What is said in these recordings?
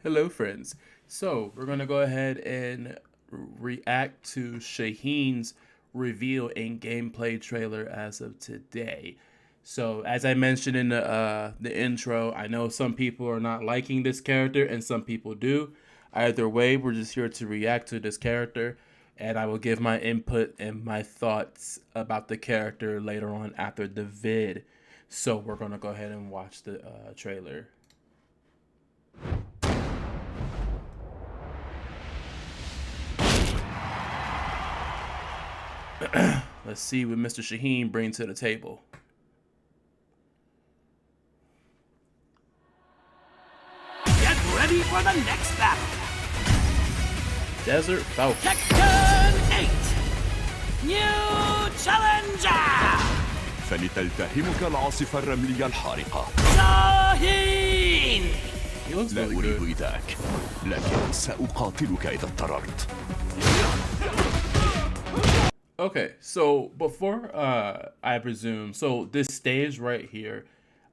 Hello, friends. So, we're going to go ahead and react to Shaheen's reveal and gameplay trailer as of today. So, as I mentioned in the intro, I know some people are not liking this character and some people do. Either way, we're just here to react to this character, and I will give my input and my thoughts about the character later on after the vid. So, we're going to go ahead and watch the trailer. Let's see what Mr. Shaheen brings to the table. Get ready for the next battle. Desert Falcon. TEKKEN 8. New challenger. فلتلتهمك العاصفة الرملية الحارقة. Shaheen. He looks لا really good. أريد ذاك، لكن سأقاتلك إذا اضطررت. Okay, so before I presume, so this stage right here,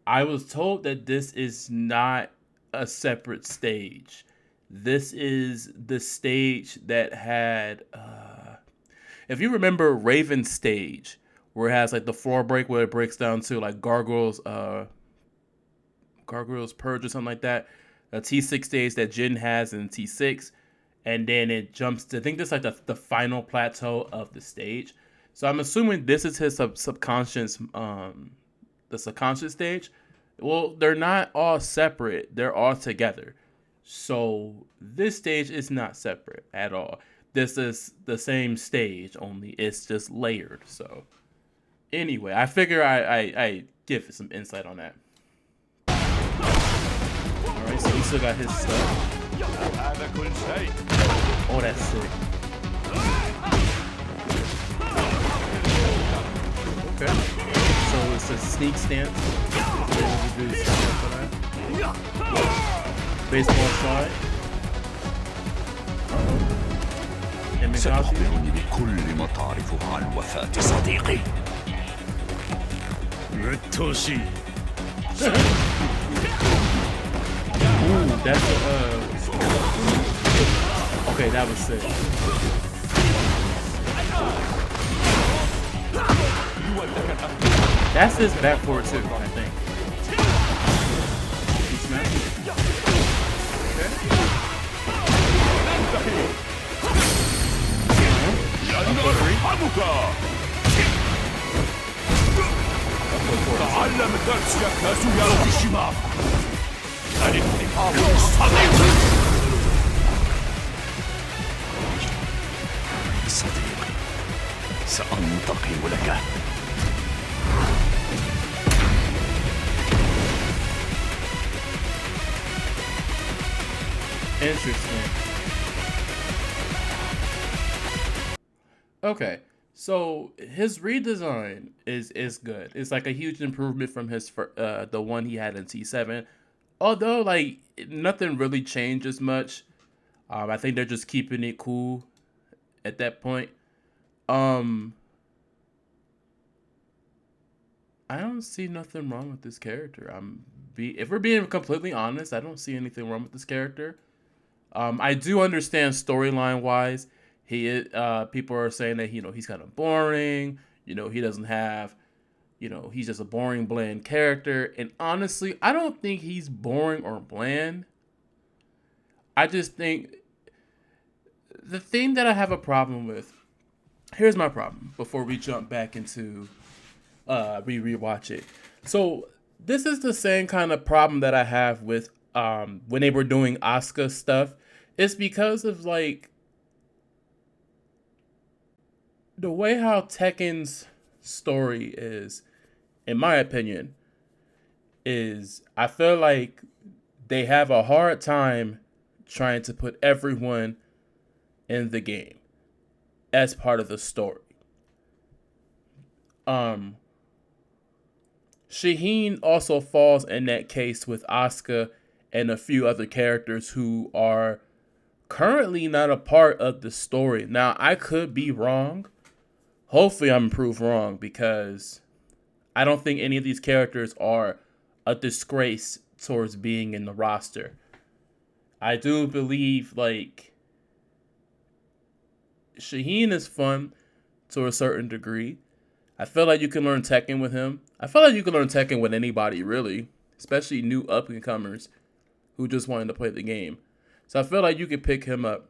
I was told that this is not a separate stage. This is the stage that had, if you remember Raven's stage, where it has like the floor break where it breaks down to like Gargoyle's Purge or something like that. A T6 stage that Jin has in T6. And then it jumps to, I think this is like the final plateau of the stage. So I'm assuming this is his subconscious, the subconscious stage. Well, they're not all separate. They're all together. So this stage is not separate at all. This is the same stage, only it's just layered. So anyway, I figure I give some insight on that. All right, so he still got his stuff. Oh, that's sick. Okay. So it's a sneak stance. Baseball slide. ستخبرني بكل ما تعرفه عن وفاة صديقي. Ooh, that's okay, that was sick. That's his back forward too, I think. He smashed it. تعلم درسك يا سويا. الانتقام الصديق. صديقي، سأنتقم لك. Interesting. Okay, so his redesign is good. It's like a huge improvement from his the one he had in T7. Although like nothing really changes much. I think they're just keeping it cool at that point. I don't see nothing wrong with this character. If we're being completely honest, I don't see anything wrong with this character. I do understand storyline wise. People are saying that he's kind of boring. He doesn't have, he's just a boring, bland character. And honestly, I don't think he's boring or bland. I just think the thing that I have a problem with. Here's my problem before we jump back into rewatch it. So this is the same kind of problem that I have with when they were doing Asuka stuff. It's because of like the way how Tekken's story is, in my opinion, is I feel like they have a hard time trying to put everyone in the game as part of the story. Shaheen also falls in that case with Asuka and a few other characters who are currently not a part of the story. Now, I could be wrong. Hopefully, I'm proved wrong because I don't think any of these characters are a disgrace towards being in the roster. I do believe like Shaheen is fun to a certain degree. I feel like you can learn Tekken with him. I feel like you can learn Tekken with anybody really, especially new up and comers who just wanted to play the game. So I feel like you could pick him up.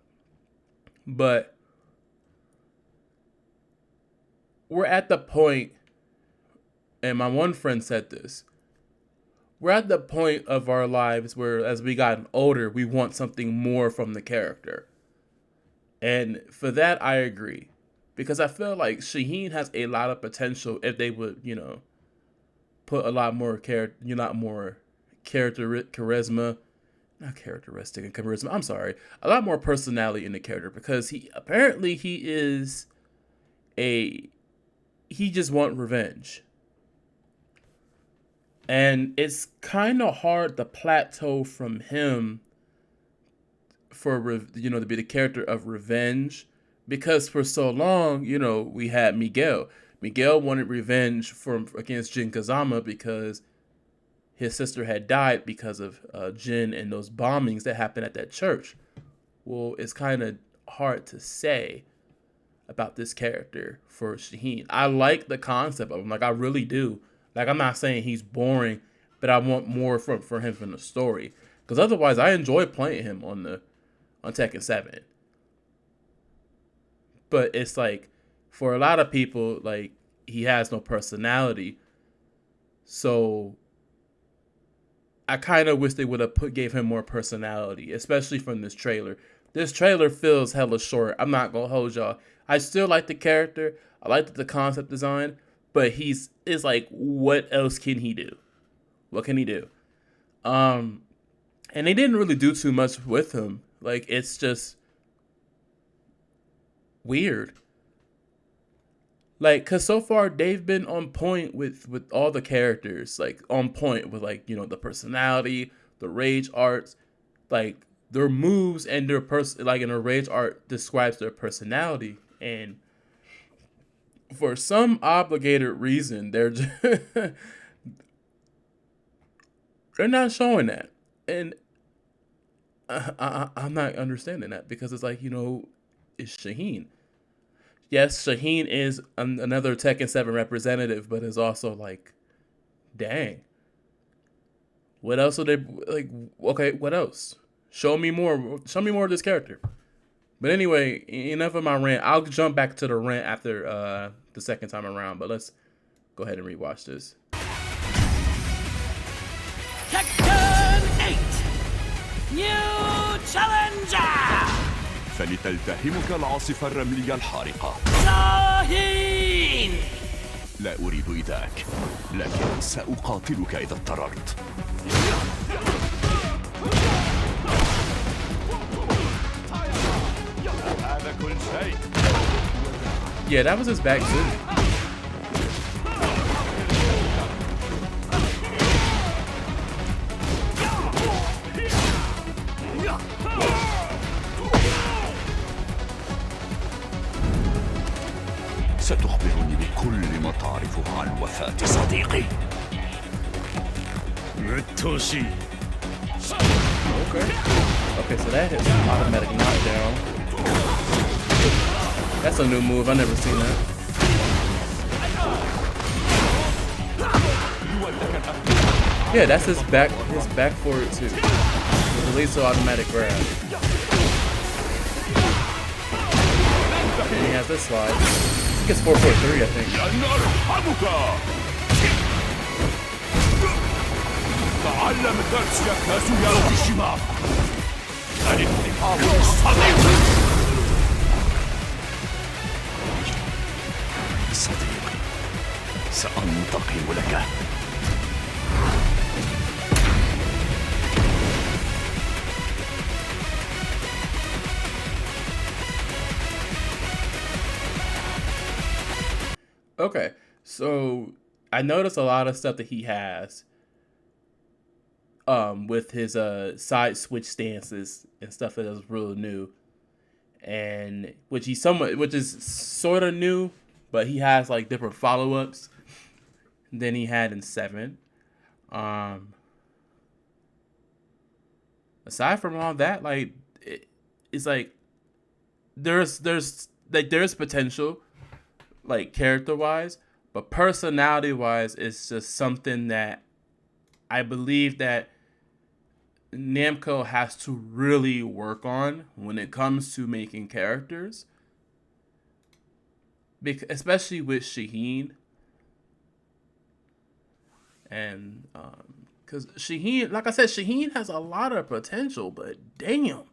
But we're at the point, and my one friend said this, we're at the point of our lives where as we gotten older, we want something more from the character. And for that, I agree. Because I feel like Shaheen has a lot of potential if they would, put a lot more charisma, not characteristic and charisma. I'm sorry, a lot more personality in the character because he just want revenge, and it's kind of hard to plateau from him for to be the character of revenge, because for so long we had Miguel. Miguel wanted revenge from against Jin Kazama because his sister had died because of Jin and those bombings that happened at that church. Well, it's kind of hard to say about this character for Shaheen. I like the concept of him, like I really do. Like I'm not saying he's boring, but I want more for him from the story. Because otherwise, I enjoy playing him on Tekken 7. But it's like for a lot of people, like he has no personality. So I kind of wish they would have gave him more personality, especially from this trailer. This trailer feels hella short. I'm not gonna hold y'all. I still like the character. I like the concept design, but it's like, what else can he do? What can he do? And they didn't really do too much with him. Like it's just weird. Like, cause so far they've been on point with all the characters, like on point with like the personality, the rage arts, like their moves and their like in a rage art describes their personality, and for some obligated reason they're just they're not showing that, and I'm not understanding that because it's like it's Shaheen. Yes, Shaheen is another Tekken 7 representative, but is also like, dang. What else are they like? Okay, what else? Show me more. Show me more of this character. But anyway, enough of my rant. I'll jump back to the rant after the second time around. But let's go ahead and rewatch this. Tekken 8 New Challenger فلتلتهمك العاصفة الرملية الحارقة. شاهين. لا أريد إيذاك، لكن سأقاتلك إذا اضطررت. هذا كل شيء. Yeah, that was his back too. ستخبرني بكل ما تعرفه عن وفاة صديقي. Okay, so that hits automatic knockdown. That's a new move. I've never seen that. Yeah, that's his back forward too. Release to automatic grab. And he has this slide. He gets 443, I think. تعلم درس يا كازويا وكيشيما. الانتقام الصديق. صديقي، سأنتقم لك. Okay, so I noticed a lot of stuff that he has with his side switch stances and stuff that is real new, and which is sort of new, but he has like different follow-ups than he had in 7. Aside from all that, like it's like there's potential, like character wise, but personality wise, it's just something that I believe that Namco has to really work on when it comes to making characters, especially with Shaheen. And because Shaheen, like I said, Shaheen has a lot of potential, but damn,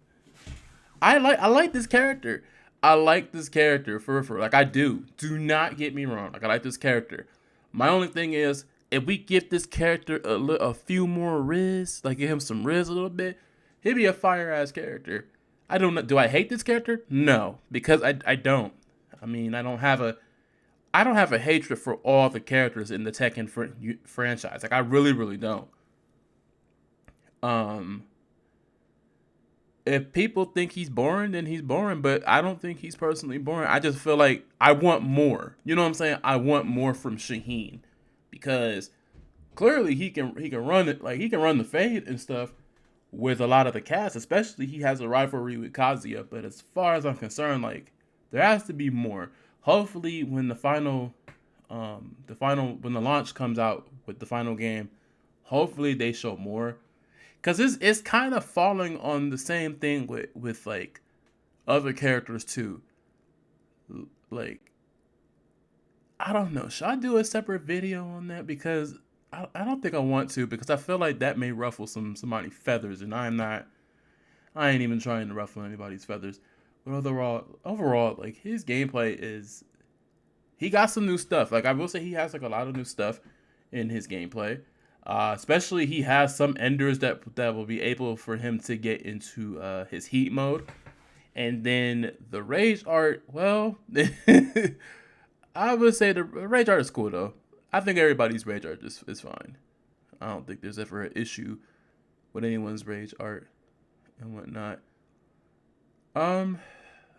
I like this character. I like this character for like I do. Do not get me wrong. Like I like this character. My only thing is if we give this character a few more riz, like give him some riz a little bit, he'll be a fire ass character. I don't know. Do I hate this character? No, because I don't. I mean, I don't have a hatred for all the characters in the Tekken franchise. Like I really, really don't. Um, if people think he's boring, then he's boring. But I don't think he's personally boring. I just feel like I want more. You know what I'm saying? I want more from Shaheen because clearly he can run it, like he can run the fade and stuff with a lot of the cast. Especially he has a rivalry with Kazuya. But as far as I'm concerned, like there has to be more. Hopefully, when when the launch comes out with the final game, hopefully they show more, because it's kind of falling on the same thing with like other characters too. Like I don't know, should I do a separate video on that? Because I don't think I want to, because I feel like that may ruffle somebody's feathers, and I ain't even trying to ruffle anybody's feathers. But overall, like his gameplay is, he got some new stuff. Like I will say, he has like a lot of new stuff in his gameplay. Especially he has some enders that will be able for him to get into his heat mode, and then the rage art. Well, I would say the rage art is cool though. I think everybody's rage art is fine. I don't think there's ever an issue with anyone's rage art and whatnot. Um,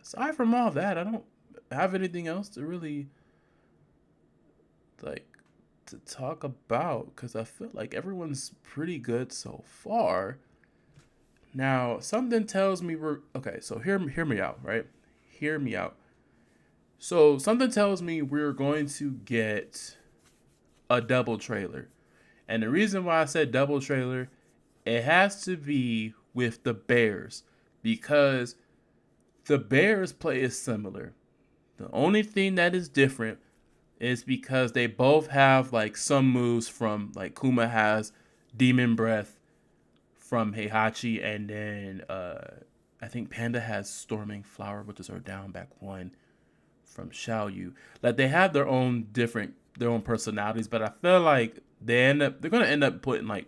Aside from all that, I don't have anything else to really like to talk about, because I feel like everyone's pretty good so far. Now, something tells me we're okay. So hear me out, right? Hear me out. So something tells me we're going to get a double trailer, and the reason why I said double trailer, it has to be with the Bears, because the Bears play is similar. The only thing that is different is because they both have like some moves from, like Kuma has Demon Breath from Heihachi, and then I think Panda has Storming Flower, which is her down back one from Xiaoyu. Like they have their own personalities, but I feel like they're gonna end up putting like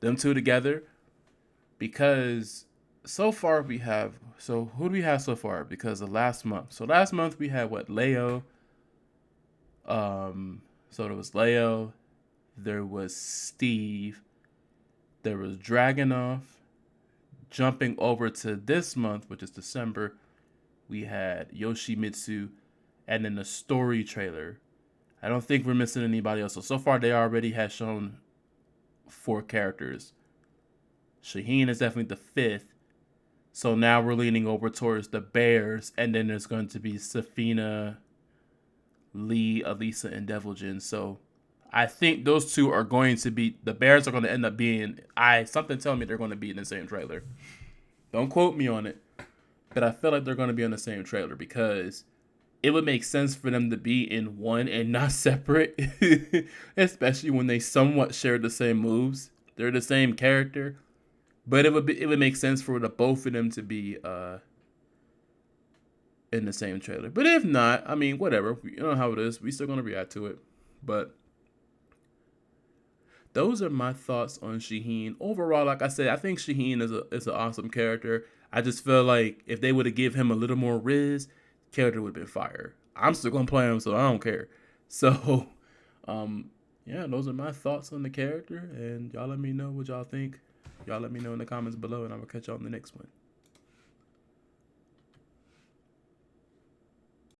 them two together, because so far we have, so who do we have so far? Because of last month. So last month we had what, Leo. So there was Leo, there was Steve, there was Dragunov. Jumping over to this month, which is December, we had Yoshimitsu, and then the story trailer. I don't think we're missing anybody else. So far they already have shown 4 characters. Shaheen is definitely the 5th. So now we're leaning over towards the Bears, and then there's going to be Safina, Lee, Elisa, and Deviljin. So I think those two are going to be, the Bears are going to end up being, something telling me they're going to be in the same trailer. Don't quote me on it, but I feel like they're going to be on the same trailer, because it would make sense for them to be in one and not separate, especially when they somewhat share the same moves. They're the same character, but it would make sense for the both of them to be in the same trailer. But if not, I mean, whatever. You know how it is. We still gonna react to it. But those are my thoughts on Shaheen. Overall, like I said, I think Shaheen is an awesome character. I just feel like if they would have give him a little more riz, character would have been fire. I'm still gonna play him, so I don't care. So, yeah, those are my thoughts on the character, and y'all let me know what y'all think. Y'all let me know in the comments below, and I'm gonna catch y'all on the next one.